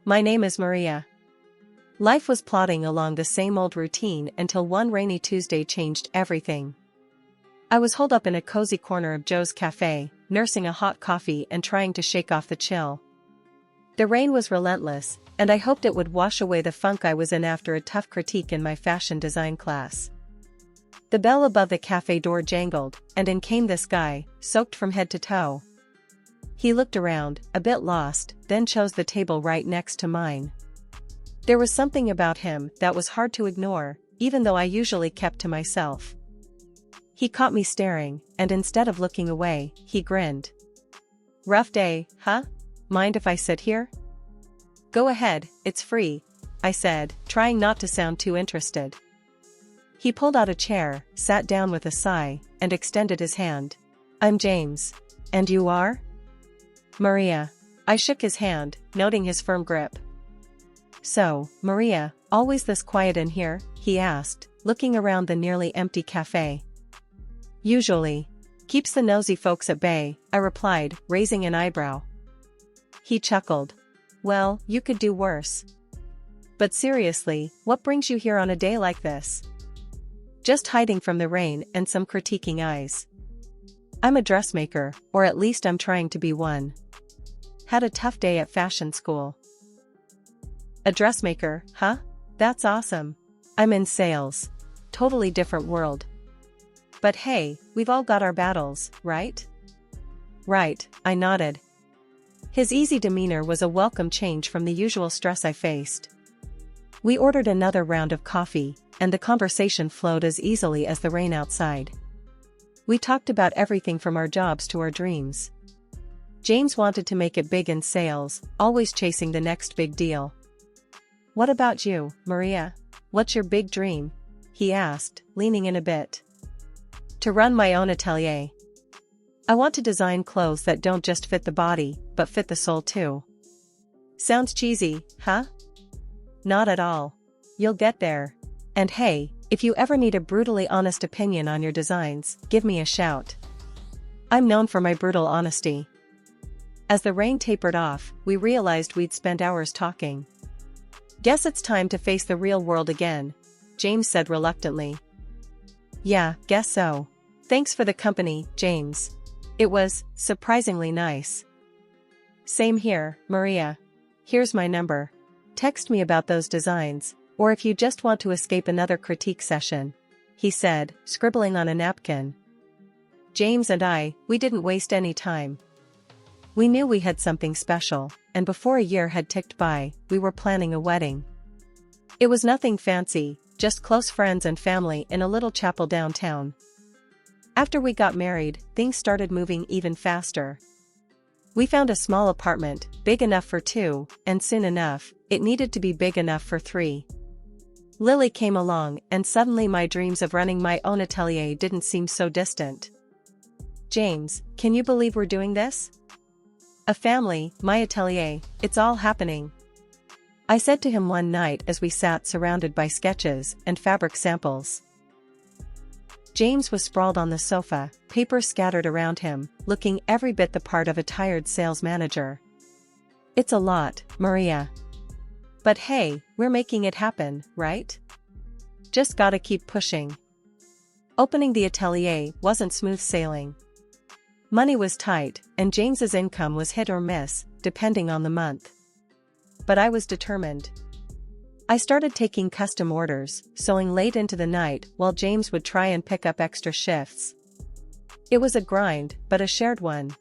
My name is Maria. Life was plodding along the same old routine until one rainy Tuesday changed everything. I was holed up in a cozy corner of Joe's cafe, nursing a hot coffee and trying to shake off the chill. The rain was relentless, and I hoped it would wash away the funk I was in after a tough critique in my fashion design class. The bell above the cafe door jangled, and in came this guy, soaked from head to toe. He looked around, a bit lost, then chose the table right next to mine. There was something about him that was hard to ignore, even though I usually kept to myself. He caught me staring, and instead of looking away, he grinned. "Rough day, huh? Mind if I sit here?" "Go ahead, it's free," I said, trying not to sound too interested. He pulled out a chair, sat down with a sigh, and extended his hand. "I'm James. And you are?" "Maria." I shook his hand, noting his firm grip. "So, Maria, always this quiet in here?" he asked, looking around the nearly empty cafe. "Usually. Keeps the nosy folks at bay," I replied, raising an eyebrow. He chuckled. "Well, you could do worse. But seriously, what brings you here on a day like this?" "Just hiding from the rain and some critiquing eyes. I'm a dressmaker, or at least I'm trying to be one. Had a tough day at fashion school." "A dressmaker, huh? That's awesome. I'm in sales. Totally different world. But hey, we've all got our battles, right?" "Right," I nodded. His easy demeanor was a welcome change from the usual stress I faced. We ordered another round of coffee, and the conversation flowed as easily as the rain outside. We talked about everything from our jobs to our dreams. James wanted to make it big in sales, always chasing the next big deal. "What about you, Maria? What's your big dream?" he asked, leaning in a bit. "To run my own atelier. I want to design clothes that don't just fit the body, but fit the soul too." Sounds cheesy, huh? Not at all. You'll get there. And hey, if you ever need a brutally honest opinion on your designs, give me a shout. I'm known for my brutal honesty. As the rain tapered off, we realized we'd spent hours talking. "Guess it's time to face the real world again," James said reluctantly. "Yeah, guess so. Thanks for the company, James. It was surprisingly nice." "Same here, Maria. Here's my number. Text me about those designs, or if you just want to escape another critique session," he said, scribbling on a napkin. James and we didn't waste any time. We knew we had something special, and before a year had ticked by, we were planning a wedding. It was nothing fancy, just close friends and family in a little chapel downtown. After we got married, things started moving even faster. We found a small apartment, big enough for two, and soon enough, it needed to be big enough for three. Lily came along, and suddenly my dreams of running my own atelier didn't seem so distant. "James, can you believe we're doing this? A family, my atelier, it's all happening," I said to him one night as we sat surrounded by sketches and fabric samples. James was sprawled on the sofa, papers scattered around him, looking every bit the part of a tired sales manager. "It's a lot, Maria. But hey, we're making it happen, right? Just gotta keep pushing." Opening the atelier wasn't smooth sailing. Money was tight, and James's income was hit or miss, depending on the month. But I was determined. I started taking custom orders, sewing late into the night while James would try and pick up extra shifts. It was a grind, but a shared one.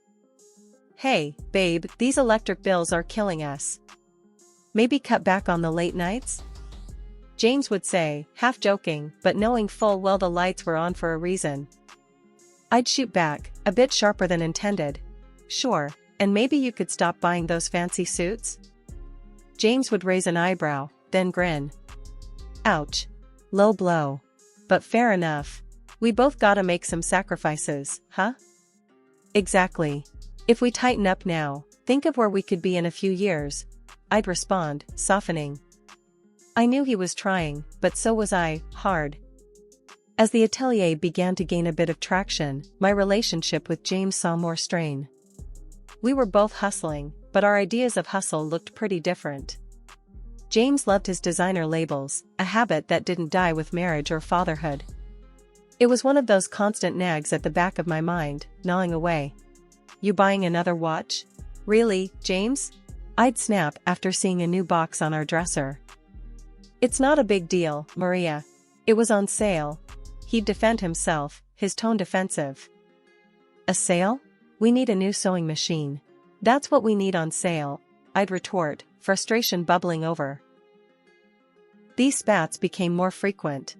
"Hey, babe, these electric bills are killing us. Maybe cut back on the late nights?" James would say, half joking, but knowing full well the lights were on for a reason. I'd shoot back, a bit sharper than intended. "Sure, and maybe you could stop buying those fancy suits?" James would raise an eyebrow, then grin. Ouch. Low blow. But fair enough. We both gotta make some sacrifices, huh? Exactly. If we tighten up now, think of where we could be in a few years, I'd respond, softening. I knew he was trying, but so was I, hard. As the atelier began to gain a bit of traction, my relationship with James saw more strain. We were both hustling, but our ideas of hustle looked pretty different. James loved his designer labels, a habit that didn't die with marriage or fatherhood. It was one of those constant nags at the back of my mind, gnawing away. "You buying another watch? Really, James?" I'd snap after seeing a new box on our dresser. "It's not a big deal, Maria. It was on sale." He'd defend himself, his tone defensive. "A sale? We need a new sewing machine. That's what we need on sale," I'd retort, frustration bubbling over. These spats became more frequent.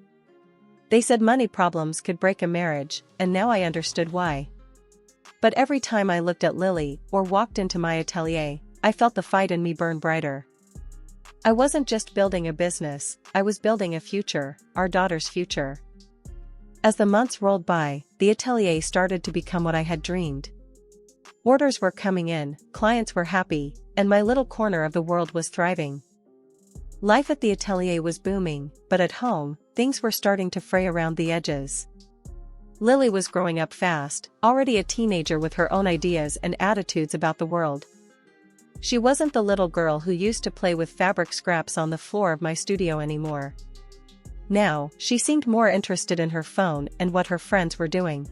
They said money problems could break a marriage, and now I understood why. But every time I looked at Lily or walked into my atelier, I felt the fight in me burn brighter. I wasn't just building a business, I was building a future, our daughter's future. As the months rolled by, the atelier started to become what I had dreamed. Orders were coming in, clients were happy, and my little corner of the world was thriving. Life at the atelier was booming, but at home, things were starting to fray around the edges. Lily was growing up fast, already a teenager with her own ideas and attitudes about the world. She wasn't the little girl who used to play with fabric scraps on the floor of my studio anymore. Now, she seemed more interested in her phone and what her friends were doing.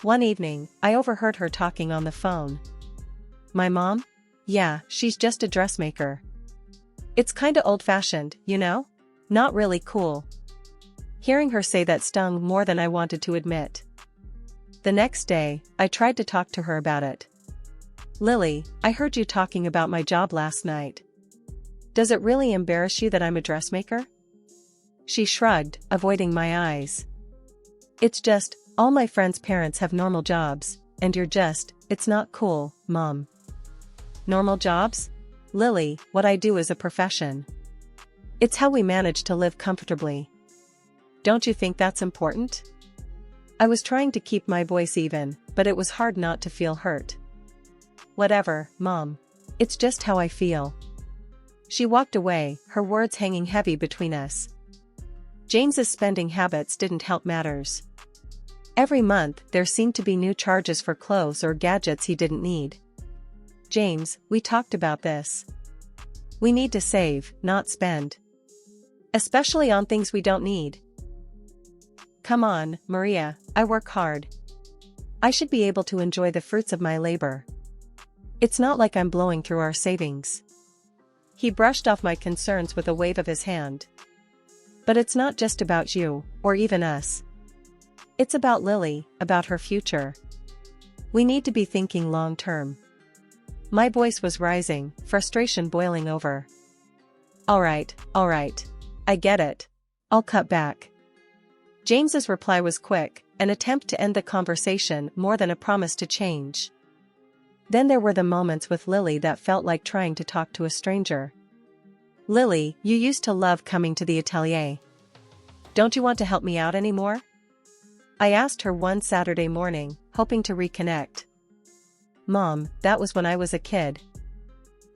One evening, I overheard her talking on the phone. "My mom? Yeah, she's just a dressmaker. It's kinda old-fashioned, you know? Not really cool." Hearing her say that stung more than I wanted to admit. The next day, I tried to talk to her about it. "Lily, I heard you talking about my job last night. Does it really embarrass you that I'm a dressmaker?" She shrugged, avoiding my eyes. "It's just, all my friends' parents have normal jobs, and it's not cool, Mom." "Normal jobs? Lily, what I do is a profession. It's how we manage to live comfortably. Don't you think that's important?" I was trying to keep my voice even, but it was hard not to feel hurt. "Whatever, Mom. It's just how I feel." She walked away, her words hanging heavy between us. James's spending habits didn't help matters. Every month, there seemed to be new charges for clothes or gadgets he didn't need. "James, we talked about this. We need to save, not spend. Especially on things we don't need." "Come on, Maria, I work hard. I should be able to enjoy the fruits of my labor. It's not like I'm blowing through our savings." He brushed off my concerns with a wave of his hand. "But it's not just about you, or even us. It's about Lily, about her future. We need to be thinking long-term." My voice was rising, frustration boiling over. All right. I get it. I'll cut back." James's reply was quick, an attempt to end the conversation more than a promise to change. Then there were the moments with Lily that felt like trying to talk to a stranger. "Lily, you used to love coming to the atelier. Don't you want to help me out anymore?" I asked her one Saturday morning, hoping to reconnect. "Mom, that was when I was a kid.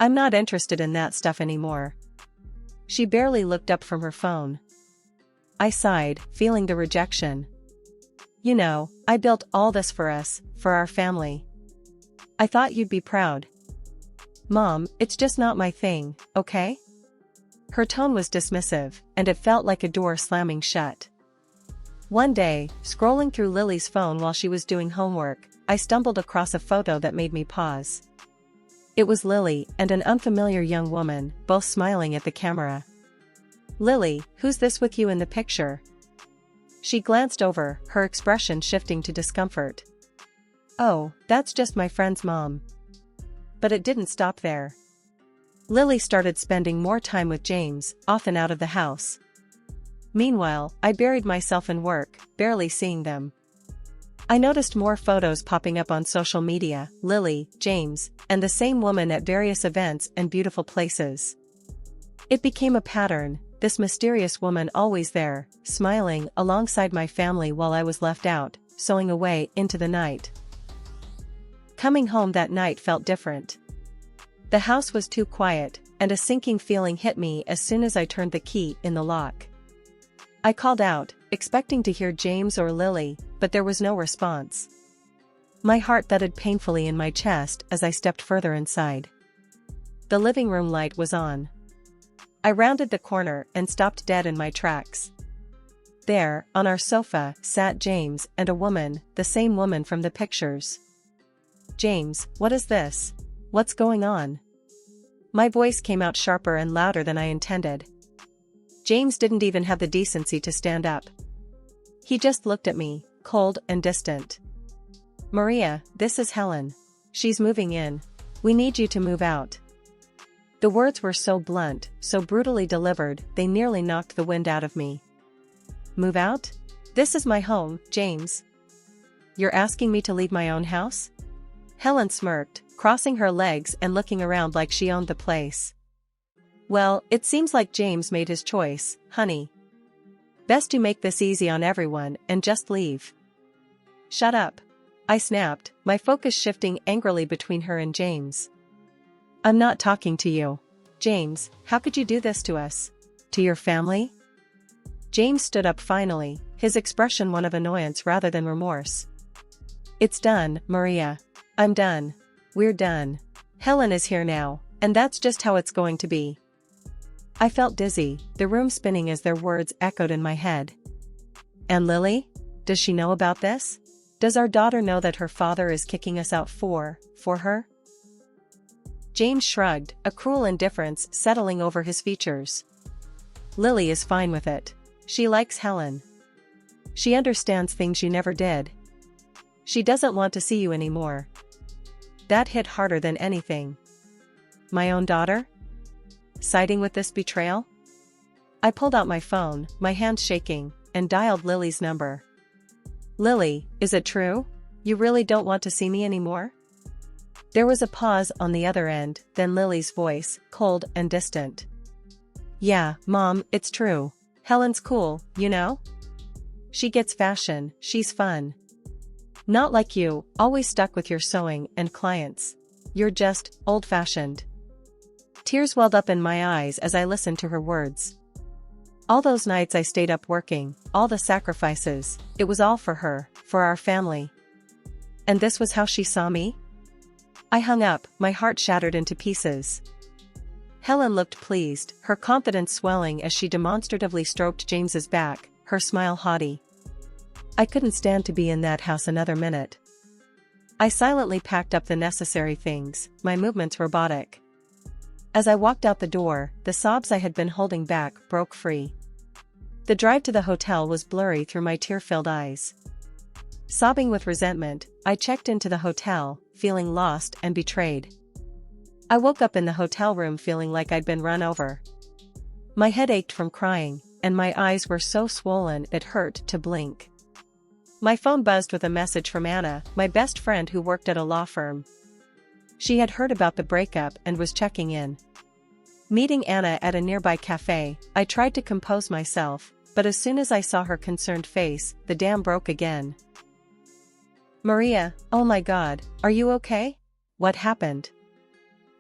I'm not interested in that stuff anymore." She barely looked up from her phone. I sighed, feeling the rejection. "You know, I built all this for us, for our family. I thought you'd be proud." "Mom, it's just not my thing, okay?" Her tone was dismissive, and it felt like a door slamming shut. One day, scrolling through Lily's phone while she was doing homework, I stumbled across a photo that made me pause. It was Lily and an unfamiliar young woman, both smiling at the camera. "Lily, who's this with you in the picture?" She glanced over, her expression shifting to discomfort. "Oh, that's just my friend's mom." But it didn't stop there. Lily started spending more time with James, often out of the house. Meanwhile, I buried myself in work, barely seeing them. I noticed more photos popping up on social media, Lily, James, and the same woman at various events and beautiful places. It became a pattern, this mysterious woman always there, smiling alongside my family while I was left out, sewing away into the night. Coming home that night felt different. The house was too quiet, and a sinking feeling hit me as soon as I turned the key in the lock. I called out, expecting to hear James or Lily, but there was no response. My heart thudded painfully in my chest as I stepped further inside. The living room light was on. I rounded the corner and stopped dead in my tracks. There, on our sofa, sat James and a woman, the same woman from the pictures. "James, what is this? What's going on?" My voice came out sharper and louder than I intended. James didn't even have the decency to stand up. He just looked at me, cold and distant. "Maria, this is Helen. She's moving in. We need you to move out." The words were so blunt, so brutally delivered, they nearly knocked the wind out of me. "Move out? This is my home, James. You're asking me to leave my own house?" Helen smirked, crossing her legs and looking around like she owned the place. "Well, it seems like James made his choice, honey. Best you make this easy on everyone and just leave." "Shut up," I snapped, my focus shifting angrily between her and James. "I'm not talking to you. James, how could you do this to us? To your family?" James stood up finally, his expression one of annoyance rather than remorse. "It's done, Maria. I'm done. We're done. Helen is here now, and that's just how it's going to be." I felt dizzy, the room spinning as their words echoed in my head. "And Lily? Does she know about this? Does our daughter know that her father is kicking us out for her?" James shrugged, a cruel indifference settling over his features. "Lily is fine with it. She likes Helen. She understands things you never did. She doesn't want to see you anymore." That hit harder than anything. My own daughter? Siding with this betrayal? I pulled out my phone, my hands shaking, and dialed Lily's number. "Lily, is it true? You really don't want to see me anymore?" There was a pause on the other end, then Lily's voice, cold and distant. "Yeah, Mom, it's true. Helen's cool, you know? She gets fashion, she's fun. Not like you, always stuck with your sewing and clients. You're just old-fashioned." Tears welled up in my eyes as I listened to her words. All those nights I stayed up working, all the sacrifices, it was all for her, for our family. And this was how she saw me? I hung up, my heart shattered into pieces. Helen looked pleased, her confidence swelling as she demonstratively stroked James's back, her smile haughty. I couldn't stand to be in that house another minute. I silently packed up the necessary things, my movements robotic. As I walked out the door, the sobs I had been holding back broke free. The drive to the hotel was blurry through my tear-filled eyes. Sobbing with resentment, I checked into the hotel, feeling lost and betrayed. I woke up in the hotel room feeling like I'd been run over. My head ached from crying, and my eyes were so swollen it hurt to blink. My phone buzzed with a message from Anna, my best friend who worked at a law firm. She had heard about the breakup and was checking in. Meeting Anna at a nearby cafe, I tried to compose myself, but as soon as I saw her concerned face, the dam broke again. "Maria, oh my God, are you okay? What happened?"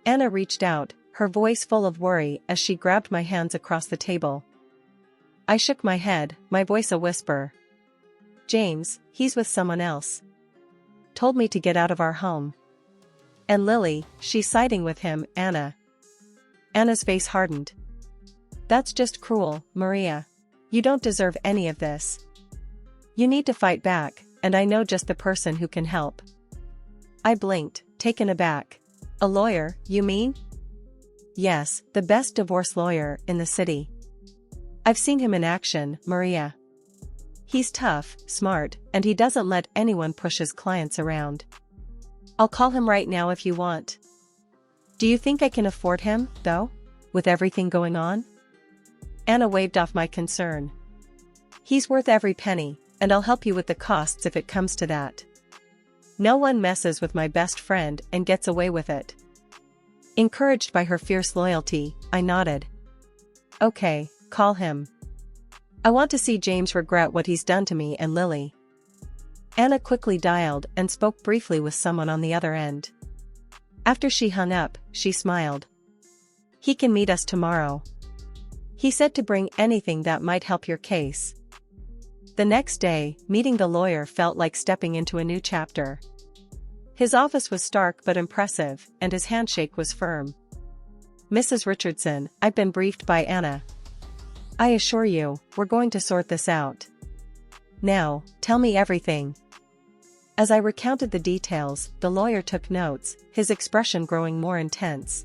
Anna reached out, her voice full of worry as she grabbed my hands across the table. I shook my head, my voice a whisper. "James, he's with someone else. Told me to get out of our home. And Lily, she's siding with him, Anna." Anna's face hardened. "That's just cruel, Maria. You don't deserve any of this. You need to fight back, and I know just the person who can help." I blinked, taken aback. "A lawyer, you mean?" "Yes, the best divorce lawyer in the city. I've seen him in action, Maria. He's tough, smart, and he doesn't let anyone push his clients around. I'll call him right now if you want." "Do you think I can afford him, though? With everything going on?" Anna waved off my concern. "He's worth every penny, and I'll help you with the costs if it comes to that. No one messes with my best friend and gets away with it." Encouraged by her fierce loyalty, I nodded. "Okay, call him. I want to see James regret what he's done to me and Lily." Anna quickly dialed and spoke briefly with someone on the other end. After she hung up, she smiled. "He can meet us tomorrow. He said to bring anything that might help your case." The next day, meeting the lawyer felt like stepping into a new chapter. His office was stark but impressive, and his handshake was firm. Mrs. Richardson, I've been briefed by Anna. I assure you, we're going to sort this out. Now, tell me everything. As I recounted the details, the lawyer took notes, his expression growing more intense.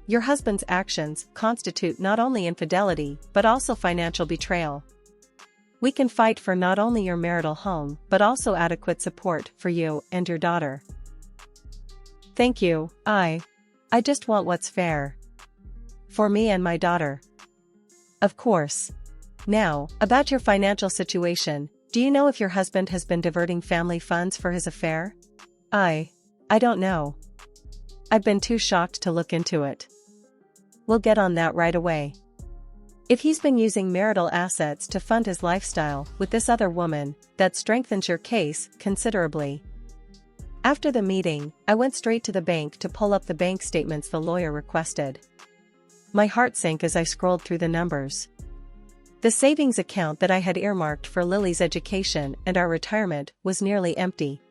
Your husband's actions constitute not only infidelity but also financial betrayal. We can fight for not only your marital home but also adequate support for you and your daughter. Thank you, I just want what's fair. For me and my daughter. Of course. Now, about your financial situation, do you know if your husband has been diverting family funds for his affair? I don't know. I've been too shocked to look into it. We'll get on that right away. If he's been using marital assets to fund his lifestyle with this other woman, that strengthens your case considerably. After the meeting, I went straight to the bank to pull up the bank statements the lawyer requested. My heart sank as I scrolled through the numbers. The savings account that I had earmarked for Lily's education and our retirement was nearly empty.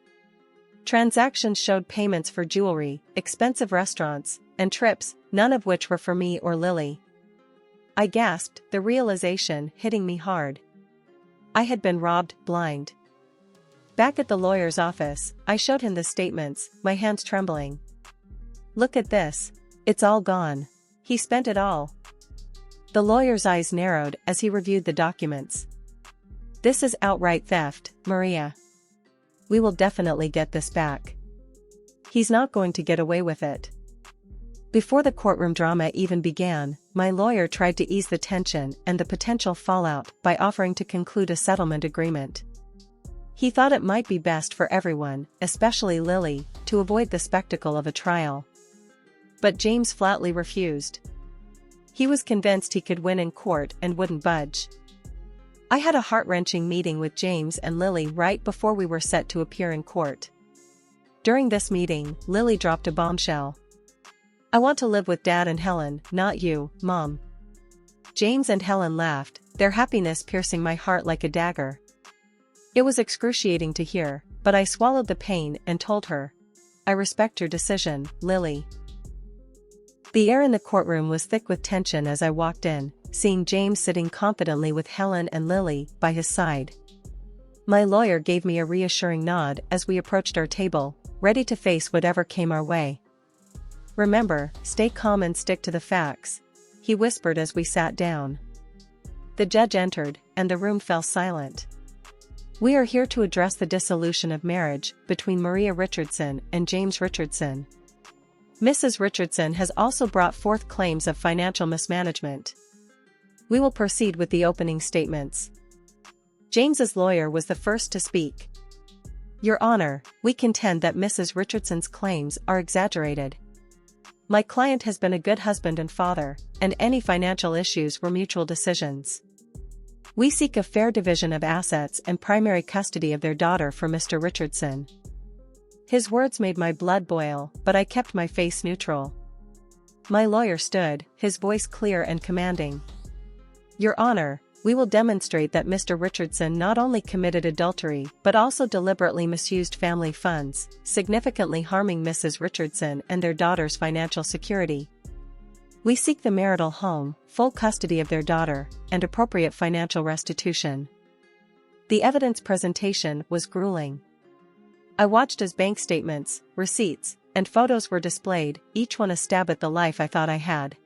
Transactions showed payments for jewelry, expensive restaurants, and trips, none of which were for me or Lily. I gasped, the realization hitting me hard. I had been robbed blind. Back at the lawyer's office, I showed him the statements, my hands trembling. Look at this. It's all gone. He spent it all. The lawyer's eyes narrowed as he reviewed the documents. This is outright theft, Maria. We will definitely get this back. He's not going to get away with it. Before the courtroom drama even began, my lawyer tried to ease the tension and the potential fallout by offering to conclude a settlement agreement. He thought it might be best for everyone, especially Lily, to avoid the spectacle of a trial. But James flatly refused. He was convinced he could win in court and wouldn't budge. I had a heart-wrenching meeting with James and Lily right before we were set to appear in court. During this meeting, Lily dropped a bombshell. I want to live with Dad and Helen, not you, Mom. James and Helen laughed, their happiness piercing my heart like a dagger. It was excruciating to hear, but I swallowed the pain and told her. I respect your decision, Lily. The air in the courtroom was thick with tension as I walked in, seeing James sitting confidently with Helen and Lily by his side. My lawyer gave me a reassuring nod as we approached our table, ready to face whatever came our way. Remember, stay calm and stick to the facts, he whispered as we sat down. The judge entered, and the room fell silent. We are here to address the dissolution of marriage between Maria Richardson and James Richardson. Mrs. Richardson has also brought forth claims of financial mismanagement. We will proceed with the opening statements. James's lawyer was the first to speak. Your Honor, we contend that Mrs. Richardson's claims are exaggerated. My client has been a good husband and father, and any financial issues were mutual decisions. We seek a fair division of assets and primary custody of their daughter for Mr. Richardson. His words made my blood boil, but I kept my face neutral. My lawyer stood, his voice clear and commanding. Your Honor, we will demonstrate that Mr. Richardson not only committed adultery but also deliberately misused family funds, significantly harming Mrs. Richardson and their daughter's financial security. We seek the marital home, full custody of their daughter, and appropriate financial restitution. The evidence presentation was grueling. I watched as bank statements, receipts, and photos were displayed, each one a stab at the life I thought I had.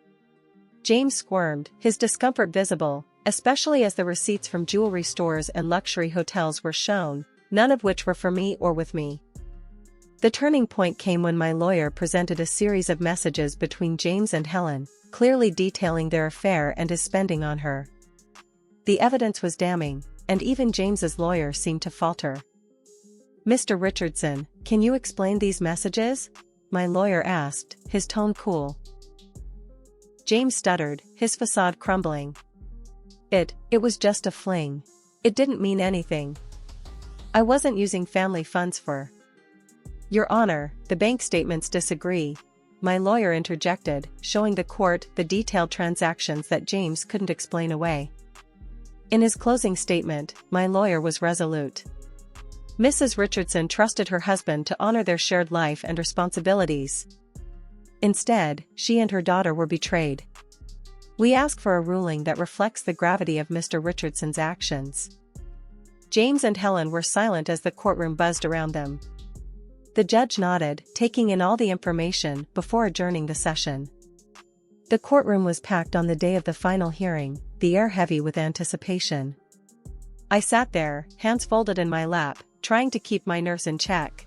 James squirmed, his discomfort visible, especially as the receipts from jewelry stores and luxury hotels were shown, none of which were for me or with me. The turning point came when my lawyer presented a series of messages between James and Helen, clearly detailing their affair and his spending on her. The evidence was damning, and even James's lawyer seemed to falter. Mr. Richardson, can you explain these messages? My lawyer asked, his tone cool. James stuttered, his facade crumbling. It was just a fling. It didn't mean anything. I wasn't using family funds for. Your Honor, the bank statements disagree. My lawyer interjected, showing the court the detailed transactions that James couldn't explain away. In his closing statement, my lawyer was resolute. Mrs. Richardson trusted her husband to honor their shared life and responsibilities. Instead, she and her daughter were betrayed. We ask for a ruling that reflects the gravity of Mr. Richardson's actions. James and Helen were silent as the courtroom buzzed around them. The judge nodded, taking in all the information before adjourning the session. The courtroom was packed on the day of the final hearing, the air heavy with anticipation. I sat there, hands folded in my lap, trying to keep my nerves in check.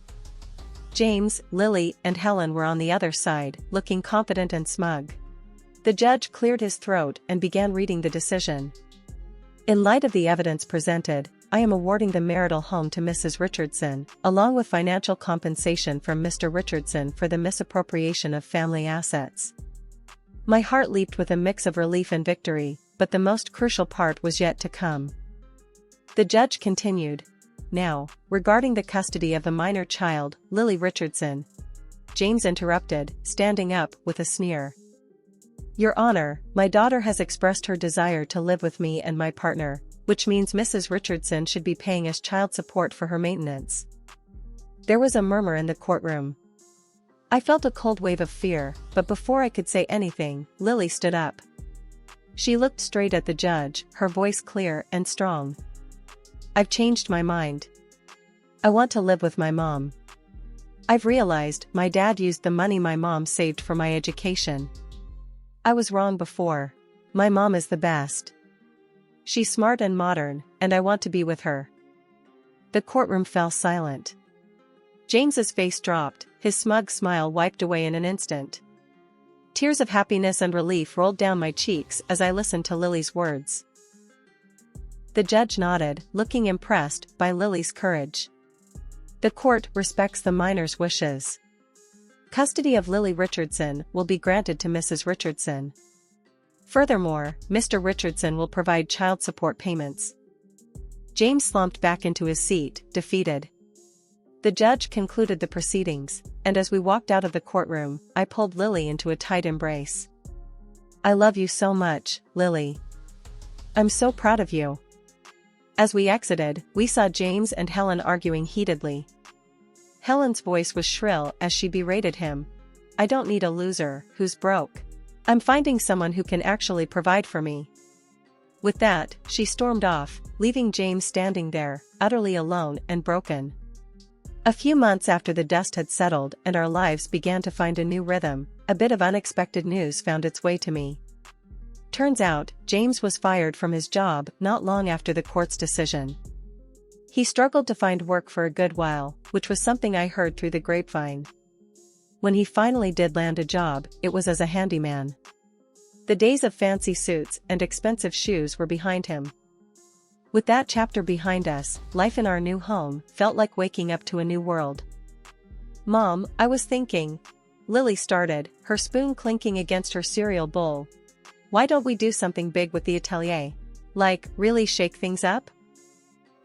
James, Lily, and Helen were on the other side, looking confident and smug. The judge cleared his throat and began reading the decision. In light of the evidence presented, I am awarding the marital home to Mrs. Richardson, along with financial compensation from Mr. Richardson for the misappropriation of family assets. My heart leaped with a mix of relief and victory, but the most crucial part was yet to come. The judge continued. Now, regarding the custody of the minor child, Lily Richardson. James interrupted, standing up with a sneer. Your Honor, my daughter has expressed her desire to live with me and my partner, which means Mrs. Richardson should be paying us child support for her maintenance. There was a murmur in the courtroom. I felt a cold wave of fear, but before I could say anything, Lily stood up. She looked straight at the judge, her voice clear and strong. I've changed my mind. I want to live with my mom. I've realized my dad used the money my mom saved for my education. I was wrong before. My mom is the best. She's smart and modern, and I want to be with her. The courtroom fell silent. James's face dropped, his smug smile wiped away in an instant. Tears of happiness and relief rolled down my cheeks as I listened to Lily's words. The judge nodded, looking impressed by Lily's courage. The court respects the minor's wishes. Custody of Lily Richardson will be granted to Mrs. Richardson. Furthermore, Mr. Richardson will provide child support payments. James slumped back into his seat, defeated. The judge concluded the proceedings, and as we walked out of the courtroom, I pulled Lily into a tight embrace. I love you so much, Lily. I'm so proud of you. As we exited, we saw James and Helen arguing heatedly. Helen's voice was shrill as she berated him. I don't need a loser who's broke. I'm finding someone who can actually provide for me. With that, she stormed off, leaving James standing there, utterly alone and broken. A few months after the dust had settled and our lives began to find a new rhythm, a bit of unexpected news found its way to me. Turns out, James was fired from his job not long after the court's decision. He struggled to find work for a good while, which was something I heard through the grapevine. When he finally did land a job, it was as a handyman. The days of fancy suits and expensive shoes were behind him. With that chapter behind us, life in our new home felt like waking up to a new world. Mom, I was thinking. Lily started, her spoon clinking against her cereal bowl. Why don't we do something big with the atelier? Like, really shake things up?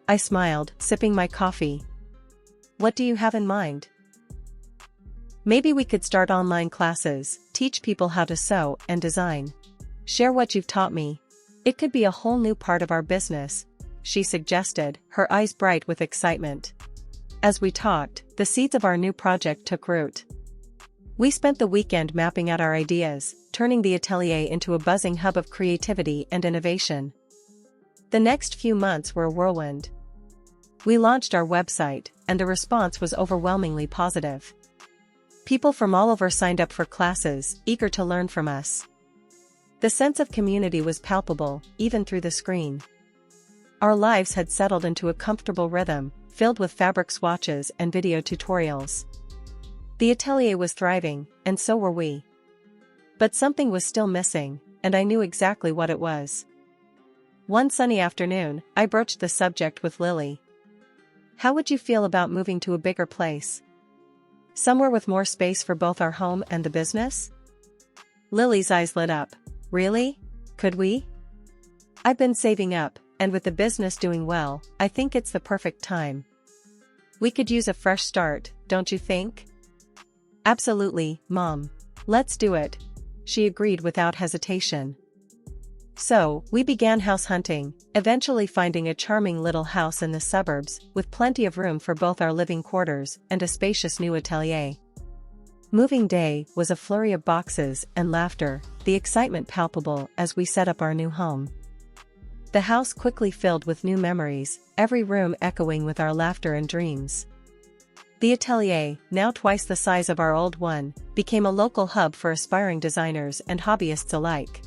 I smiled, sipping my coffee. What do you have in mind? Maybe we could start online classes, teach people how to sew and design. Share what you've taught me. It could be a whole new part of our business, she suggested, her eyes bright with excitement. As we talked, the seeds of our new project took root. We spent the weekend mapping out our ideas, turning the atelier into a buzzing hub of creativity and innovation. The next few months were a whirlwind. We launched our website, and the response was overwhelmingly positive. People from all over signed up for classes, eager to learn from us. The sense of community was palpable, even through the screen. Our lives had settled into a comfortable rhythm, filled with fabric swatches and video tutorials. The atelier was thriving, and so were we. But something was still missing, and I knew exactly what it was. One sunny afternoon, I broached the subject with Lily. How would you feel about moving to a bigger place? Somewhere with more space for both our home and the business? Lily's eyes lit up. Really? Could we? I've been saving up, and with the business doing well, I think it's the perfect time. We could use a fresh start, don't you think? Absolutely, Mom. Let's do it, she agreed without hesitation. So, we began house hunting, eventually finding a charming little house in the suburbs, with plenty of room for both our living quarters and a spacious new atelier. Moving day was a flurry of boxes and laughter, the excitement palpable as we set up our new home. The house quickly filled with new memories, every room echoing with our laughter and dreams. The atelier, now twice the size of our old one, became a local hub for aspiring designers and hobbyists alike.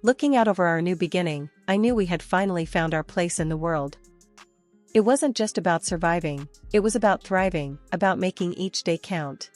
Looking out over our new beginning, I knew we had finally found our place in the world. It wasn't just about surviving, it was about thriving, about making each day count.